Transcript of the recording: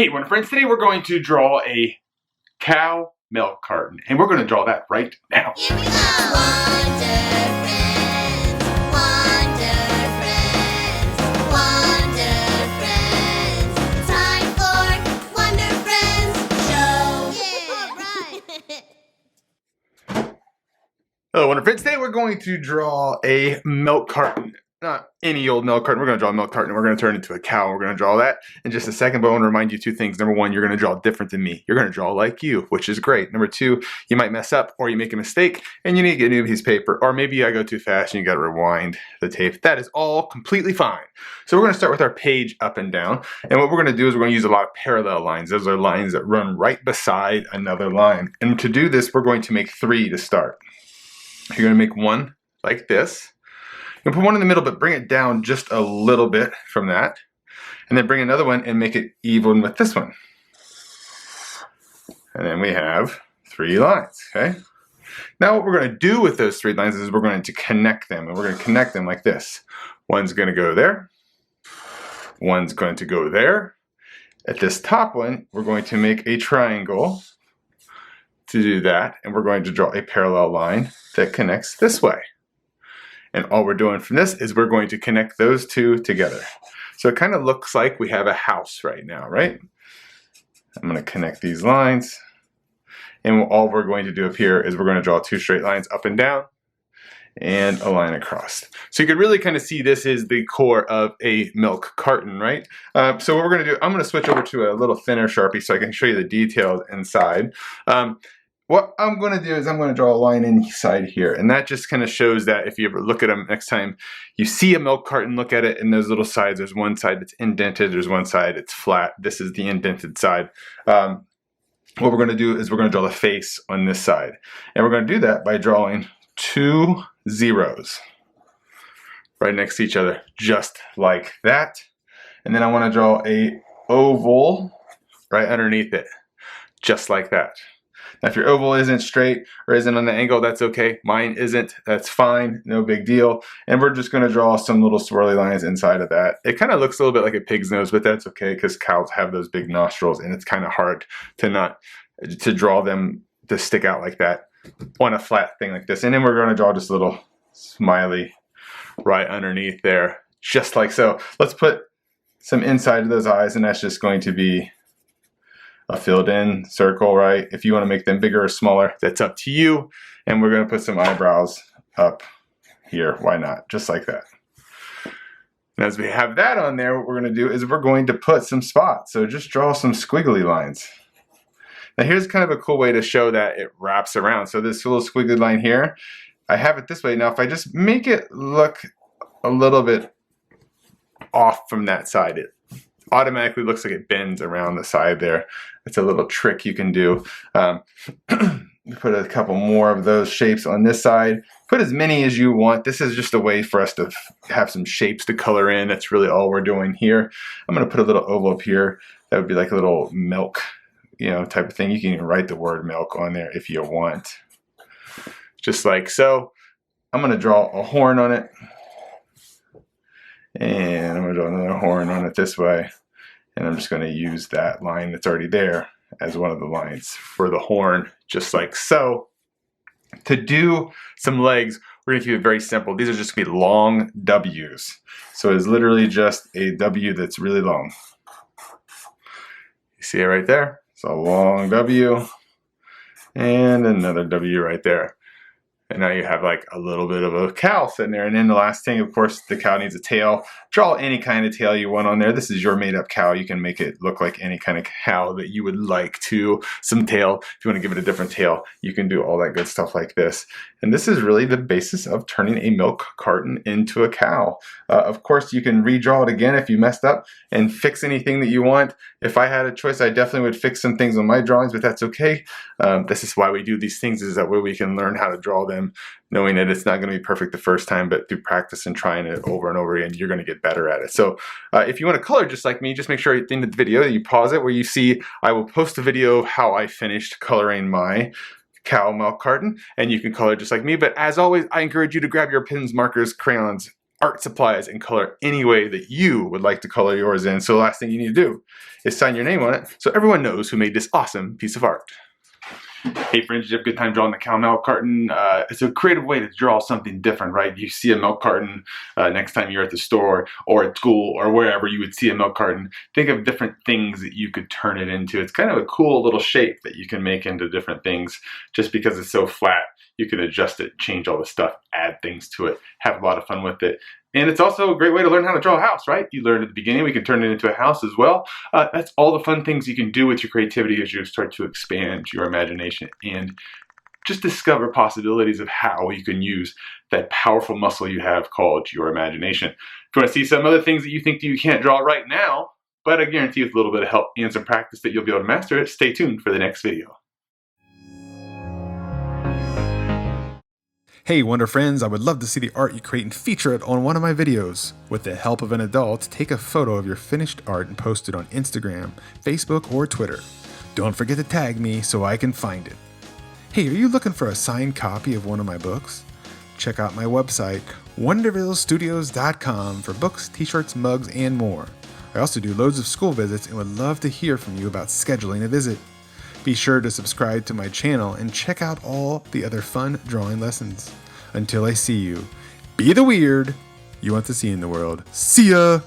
Hey, Wonder Friends, today we're going to draw a cow milk carton, and we're going to draw that right now. Here we go! Wonder Friends, time for Wonder Friends show! Yeah, right! Hello, Wonder Friends, today we're going to draw a milk carton. Not any old milk carton. We're going to draw a milk carton. We're going to turn it into a cow. We're going to draw that in just a second, but I want to remind you two things. Number one, you're going to draw different than me. You're going to draw like you, which is great. Number two, you might mess up or you make a mistake and you need to get a new piece of paper, or maybe I go too fast and you got to rewind the tape. That is all completely fine. So we're going to start with our page up and down. And what we're going to do is we're going to use a lot of parallel lines. Those are lines that run right beside another line. And to do this, we're going to make three to start. You're going to make one like this. You put one in the middle, but bring it down just a little bit from that. And then bring another one and make it even with this one. And then we have three lines, okay? Now what we're going to do with those three lines is we're going to connect them. And we're going to connect them like this. One's going to go there. One's going to go there. At this top one, we're going to make a triangle to do that. And we're going to draw a parallel line that connects this way. And all we're doing from this is we're going to connect those two together. So it kind of looks like we have a house right now, right? I'm going to connect these lines. And all we're going to do up here is we're going to draw two straight lines up and down and a line across. So you can really kind of see this is the core of a milk carton, right? So what we're going to do, I'm going to switch over to a little thinner Sharpie so I can show you the details inside. What I'm going to do is I'm going to draw a line inside here, and that just kind of shows that if you ever look at them next time you see a milk carton, look at it, and those little sides, there's one side that's indented, there's one side it's flat. This is the indented side. What we're going to do is we're going to draw the face on this side, and we're going to do that by drawing two zeros right next to each other, just like that. And then I want to draw a oval right underneath it, just like that. Now, if your oval isn't straight or isn't on an angle, that's okay. Mine isn't. That's fine. No big deal. And we're just going to draw some little swirly lines inside of that. It kind of looks a little bit like a pig's nose, but that's okay because cows have those big nostrils, and it's kind of hard to draw them to stick out like that on a flat thing like this. And then we're going to draw just a little smiley right underneath there, just like so. Let's put some inside of those eyes, and that's just going to be a filled in circle, right? If you want to make them bigger or smaller, that's up to you. And we're going to put some eyebrows up here. Why not? Just like that. And as we have that on there, what we're going to do is we're going to put some spots. So just draw some squiggly lines. Now here's kind of a cool way to show that it wraps around. So this little squiggly line here, I have it this way. Now if I just make it look a little bit off from that side, it automatically looks like it bends around the side there. It's a little trick you can do. Put a couple more of those shapes on this side. Put as many as you want. This is just a way for us to have some shapes to color in. That's really all we're doing here. I'm going to put a little oval up here. That would be like a little milk, type of thing. You can even write the word milk on there if you want. Just like so. I'm going to draw a horn on it. And I'm going to draw another horn on it this way. And I'm just going to use that line that's already there as one of the lines for the horn, just like so. To do some legs, we're going to keep it very simple. These are just going to be long W's. So it's literally just a W that's really long. You see it right there? It's a long W. And another W right there. And now you have like a little bit of a cow sitting there. And then the last thing, of course, the cow needs a tail. Draw any kind of tail you want on there. This is your made up cow. You can make it look like any kind of cow that you would like to. Some tail. If you want to give it a different tail, you can do all that good stuff like this. And this is really the basis of turning a milk carton into a cow. Of course, you can redraw it again if you messed up and fix anything that you want. If I had a choice, I definitely would fix some things on my drawings, but that's okay. This is why we do these things, is that way we can learn how to draw them, knowing that it's not going to be perfect the first time, but through practice and trying it over and over again, you're going to get better at it. So if you want to color just like me, just make sure at the end of the video you pause it where you see I will post a video of how I finished coloring my cow milk carton, and you can color just like me. But as always, I encourage you to grab your pens, markers, crayons, art supplies and color any way that you would like to color yours in. So the last thing you need to do is sign your name on it so everyone knows who made this awesome piece of art. Hey friends, did you have a good time drawing the cow milk carton? It's a creative way to draw something different, right? You see a milk carton next time you're at the store or at school or wherever you would see a milk carton. Think of different things that you could turn it into. It's kind of a cool little shape that you can make into different things. Just because it's so flat, you can adjust it, change all the stuff, add things to it, have a lot of fun with it. And it's also a great way to learn how to draw a house, right? You learned at the beginning, we can turn it into a house as well. That's all the fun things you can do with your creativity as you start to expand your imagination and just discover possibilities of how you can use that powerful muscle you have called your imagination. If you want to see some other things that you think you can't draw right now, but I guarantee with a little bit of help and some practice that you'll be able to master it, stay tuned for the next video. Hey Wonder Friends, I would love to see the art you create and feature it on one of my videos. With the help of an adult, take a photo of your finished art and post it on Instagram, Facebook, or Twitter. Don't forget to tag me so I can find it. Hey, are you looking for a signed copy of one of my books? Check out my website, wondervillestudios.com, for books, t-shirts, mugs, and more. I also do loads of school visits and would love to hear from you about scheduling a visit. Be sure to subscribe to my channel and check out all the other fun drawing lessons. Until I see you, be the weird you want to see in the world. See ya!